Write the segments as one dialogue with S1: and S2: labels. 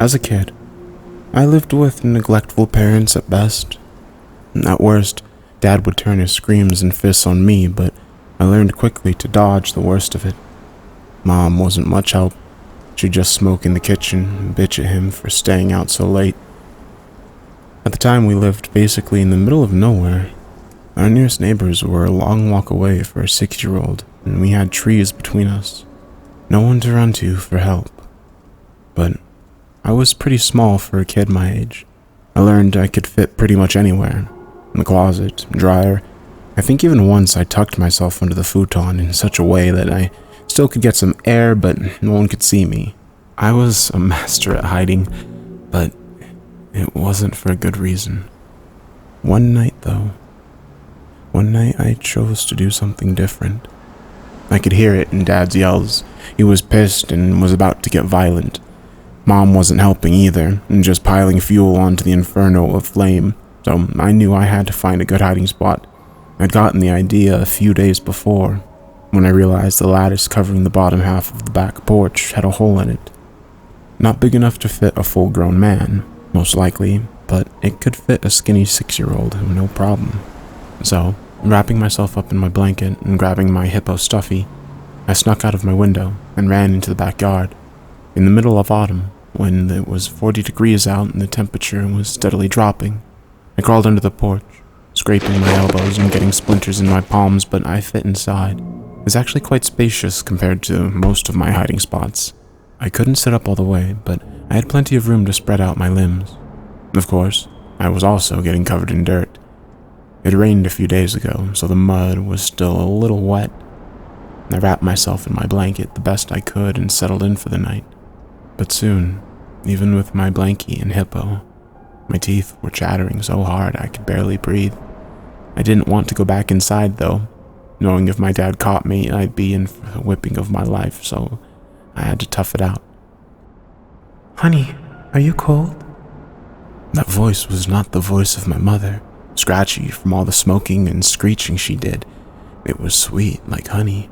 S1: As a kid, I lived with neglectful parents at best. At worst, Dad would turn his screams and fists on me, but I learned quickly to dodge the worst of it. Mom wasn't much help. She'd just smoke in the kitchen and bitch at him for staying out so late. At the time, we lived basically in the middle of nowhere. Our nearest neighbors were a long walk away for a 6-year-old, and we had trees between us. No one to run to for help. But I was pretty small for a kid my age. I learned I could fit pretty much anywhere. In the closet, dryer. I think even once I tucked myself under the futon in such a way that I still could get some air, but no one could see me. I was a master at hiding, but it wasn't for a good reason. One night, I chose to do something different. I could hear it in Dad's yells. He was pissed and was about to get violent. Mom wasn't helping either, and just piling fuel onto the inferno of flame, so I knew I had to find a good hiding spot. I'd gotten the idea a few days before, when I realized the lattice covering the bottom half of the back porch had a hole in it. Not big enough to fit a full-grown man, most likely, but it could fit a skinny 6-year-old, no problem. So, wrapping myself up in my blanket and grabbing my hippo stuffy, I snuck out of my window and ran into the backyard. In the middle of autumn, when it was 40 degrees out and the temperature was steadily dropping, I crawled under the porch, scraping my elbows and getting splinters in my palms, but I fit inside. It was actually quite spacious compared to most of my hiding spots. I couldn't sit up all the way, but I had plenty of room to spread out my limbs. Of course, I was also getting covered in dirt. It rained a few days ago, so the mud was still a little wet. I wrapped myself in my blanket the best I could and settled in for the night. But soon, even with my blankie and hippo, my teeth were chattering so hard I could barely breathe. I didn't want to go back inside, though, knowing if my dad caught me, I'd be in for the whipping of my life, so I had to tough it out.
S2: "Honey, are you cold?"
S1: That voice was not the voice of my mother, scratchy from all the smoking and screeching she did. It was sweet like honey.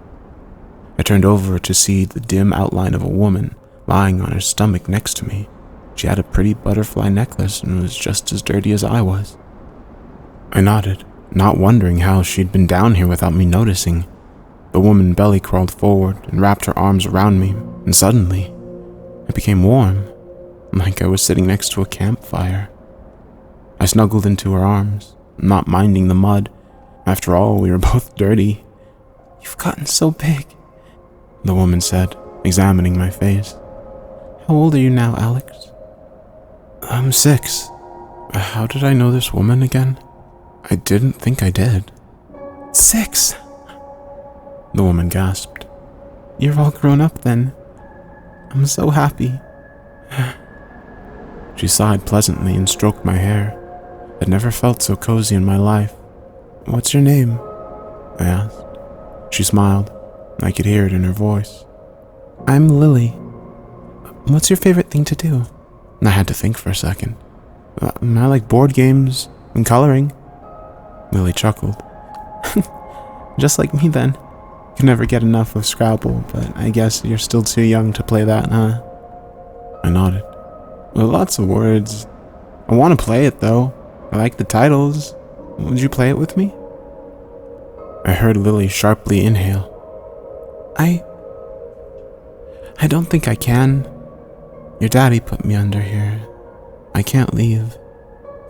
S1: I turned over to see the dim outline of a woman lying on her stomach next to me. She had a pretty butterfly necklace and was just as dirty as I was. I nodded, not wondering how she'd been down here without me noticing. The woman belly crawled forward and wrapped her arms around me, and suddenly, it became warm, like I was sitting next to a campfire. I snuggled into her arms, not minding the mud. After all, we were both dirty.
S2: "You've gotten so big,"
S1: the woman said, examining my face.
S2: "How old are you now, Alex?"
S1: "I'm 6. How did I know this woman again? I didn't think I did."
S2: 6?
S1: The woman gasped.
S2: "You're all grown up then. I'm so happy."
S1: She sighed pleasantly and stroked my hair. I'd never felt so cozy in my life. "What's your name?" I asked. She smiled. I could hear it in her voice.
S2: "I'm Lily. What's your favorite thing to do?"
S1: I had to think for a second. "I like board games and coloring." Lily chuckled.
S2: "Just like me then. Can never get enough of Scrabble, but I guess you're still too young to play that, huh?"
S1: I nodded. "Well, lots of words. I want to play it, though. I like the titles. Would you play it with me?" I heard Lily sharply inhale.
S2: I don't think I can. Your daddy put me under here. I can't leave,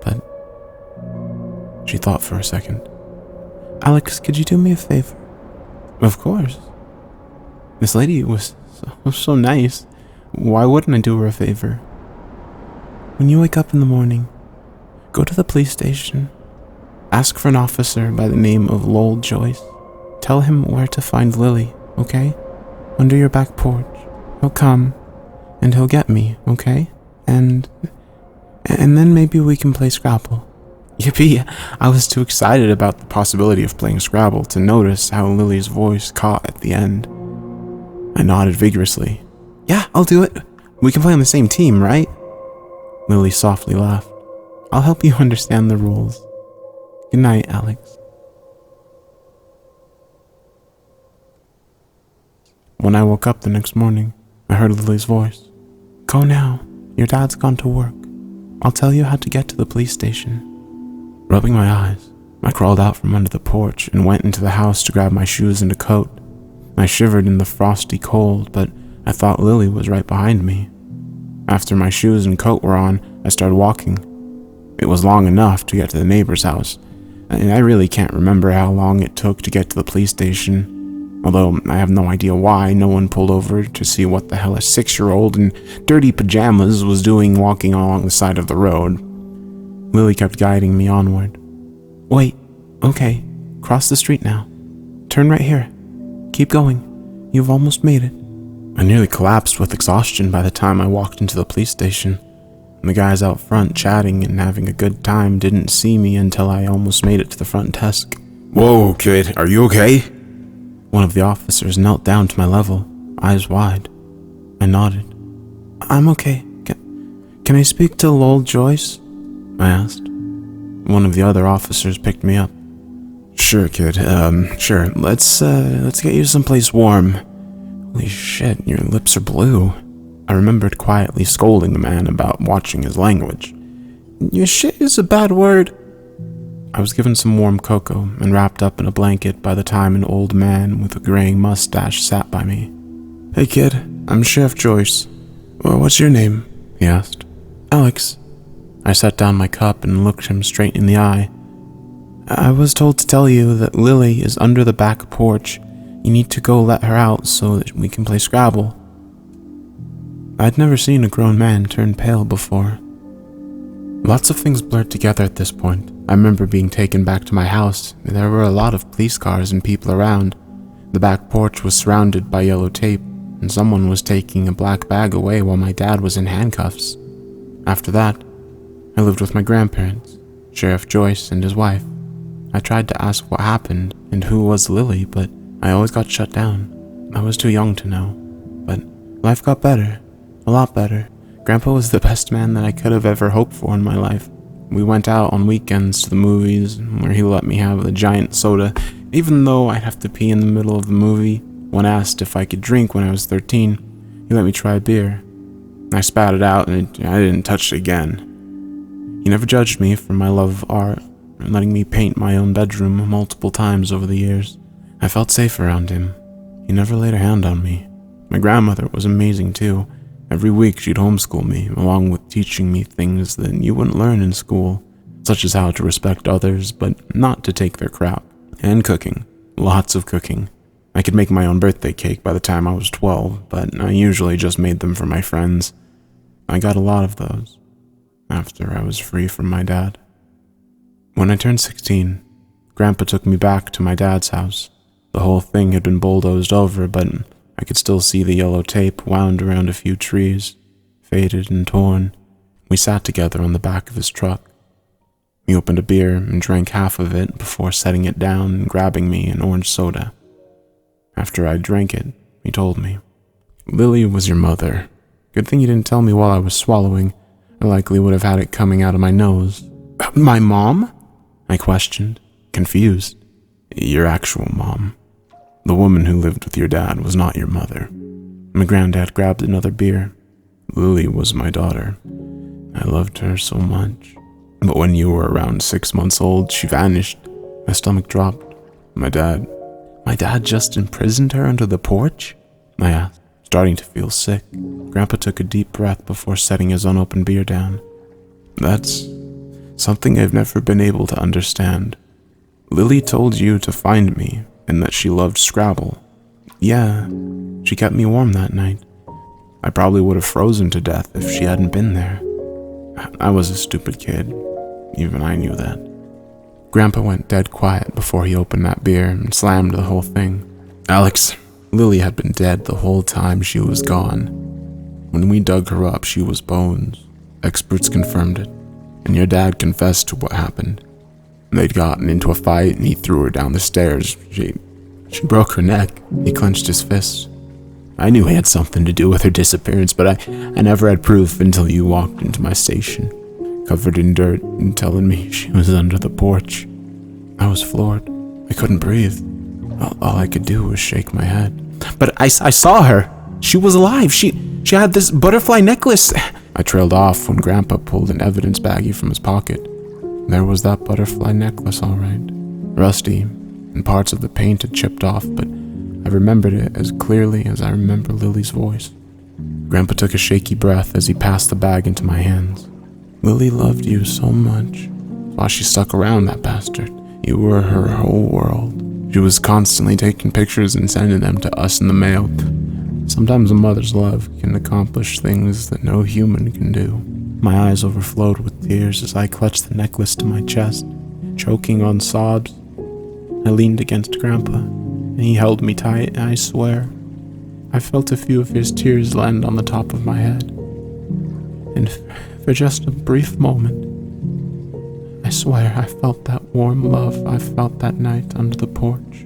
S2: but..."
S1: She thought for a second.
S2: "Alex, could you do me a favor?"
S1: "Of course. This lady was so nice. Why wouldn't I do her a favor?"
S2: "When you wake up in the morning, go to the police station. Ask for an officer by the name of Lowell Joyce. Tell him where to find Lily, okay? Under your back porch. He'll come, and he'll get me, okay? And then maybe we can play Scrabble."
S1: Yippee! I was too excited about the possibility of playing Scrabble to notice how Lily's voice caught at the end. I nodded vigorously.
S2: "Yeah, I'll do it. We can play on the same team, right?"
S1: Lily softly laughed.
S2: "I'll help you understand the rules. Good night, Alex."
S1: When I woke up the next morning, I heard Lily's voice.
S2: "Go now. Your dad's gone to work. I'll tell you how to get to the police station. Rubbing my eyes, I crawled out from under the porch and went into the house to grab my shoes and a coat. I shivered in the frosty cold, but I thought Lily was right behind me. After my shoes and coat were on, I started walking. It was long enough to get to the neighbor's house, and I really can't remember how long it took to get to the police station, although I have no idea why no one pulled over to see what the hell a 6-year-old in dirty pajamas was doing walking along the side of the road. Lily kept guiding me onward. Wait, okay, cross the street now. Turn right here. Keep going. You've almost made it. I nearly collapsed with exhaustion by the time I walked into the police station. The guys out front chatting and having a good time didn't see me until I almost made it to the front desk.
S1: Whoa, kid, are you okay?
S2: One of the officers knelt down to my level, eyes wide. I nodded. I'm okay. Can I speak to Lowell Joyce? I asked. One of the other officers picked me up.
S1: Sure, kid, sure. Let's get you someplace warm. Holy shit, your lips are blue.
S2: I remembered quietly scolding the man about watching his language.
S1: Your shit is a bad word.
S2: I was given some warm cocoa and wrapped up in a blanket by the time an old man with a graying mustache sat by me.
S1: Hey kid, I'm Chef Joyce. Well, what's your name? He asked.
S2: Alex. I set down my cup and looked him straight in the eye. I was told to tell you that Lily is under the back porch. You need to go let her out so that we can play Scrabble. I'd never seen a grown man turn pale before. Lots of things blurred together at this point. I remember being taken back to my house. There were a lot of police cars and people around. The back porch was surrounded by yellow tape, and someone was taking a black bag away while my dad was in handcuffs. After that, I lived with my grandparents, Sheriff Joyce and his wife. I tried to ask what happened and who was Lily, but I always got shut down. I was too young to know. But life got better. A lot better. Grandpa was the best man that I could have ever hoped for in my life. We went out on weekends to the movies, where he let me have a giant soda, even though I'd have to pee in the middle of the movie. When asked if I could drink when I was 13, he let me try a beer. I spat it out and I didn't touch it again. He never judged me for my love of art, and letting me paint my own bedroom multiple times over the years. I felt safe around him. He never laid a hand on me. My grandmother was amazing too. Every week she'd homeschool me, along with teaching me things that you wouldn't learn in school, such as how to respect others, but not to take their crap. And cooking. Lots of cooking. I could make my own birthday cake by the time I was 12, but I usually just made them for my friends. I got a lot of those, after I was free from my dad. When I turned 16, Grandpa took me back to my dad's house. The whole thing had been bulldozed over, but I could still see the yellow tape wound around a few trees, faded and torn. We sat together on the back of his truck. He opened a beer and drank half of it before setting it down and grabbing me an orange soda. After I drank it, he told me, "Lily was your mother. Good thing you didn't tell me while I was swallowing. I likely would have had it coming out of my nose." "My mom?" I questioned, confused. "Your actual mom. The woman who lived with your dad was not your mother." My granddad grabbed another beer. "Lily was my daughter. I loved her so much. But when you were around 6 months old, she vanished." My stomach dropped. My dad just imprisoned her under the porch?" I asked, starting to feel sick. Grandpa took a deep breath before setting his unopened beer down. "That's something I've never been able to understand. Lily told you to find me, and that she loved Scrabble. Yeah, she kept me warm that night. I probably would have frozen to death if she hadn't been there. I was a stupid kid. Even I knew that." Grandpa went dead quiet before he opened that beer and slammed the whole thing. "Alex, Lily had been dead the whole time she was gone. When we dug her up, she was bones. Experts confirmed it, and your dad confessed to what happened. They'd gotten into a fight and he threw her down the stairs. She broke her neck." He clenched his fists. "I knew he had something to do with her disappearance, but I never had proof until you walked into my station, covered in dirt and telling me she was under the porch." I was floored. I couldn't breathe. All I could do was shake my head. "But I saw her. She was alive. She had this butterfly necklace."
S1: I trailed off when Grandpa pulled an evidence baggie from his pocket. There was that butterfly necklace, all right. Rusty, and parts of the paint had chipped off, but I remembered it as clearly as I remember Lily's voice. Grandpa took a shaky breath as he passed the bag into my hands. Lily loved you so much. That's why she stuck around, that bastard. You were her whole world. She was constantly taking pictures and sending them to us in the mail. Sometimes a mother's love can accomplish things that no human can do. My eyes overflowed with tears as I clutched the necklace to my chest, choking on sobs. I leaned against Grandpa, and he held me tight, and I swear, I felt a few of his tears land on the top of my head. And for just a brief moment, I swear I felt that warm love I felt that night under the porch.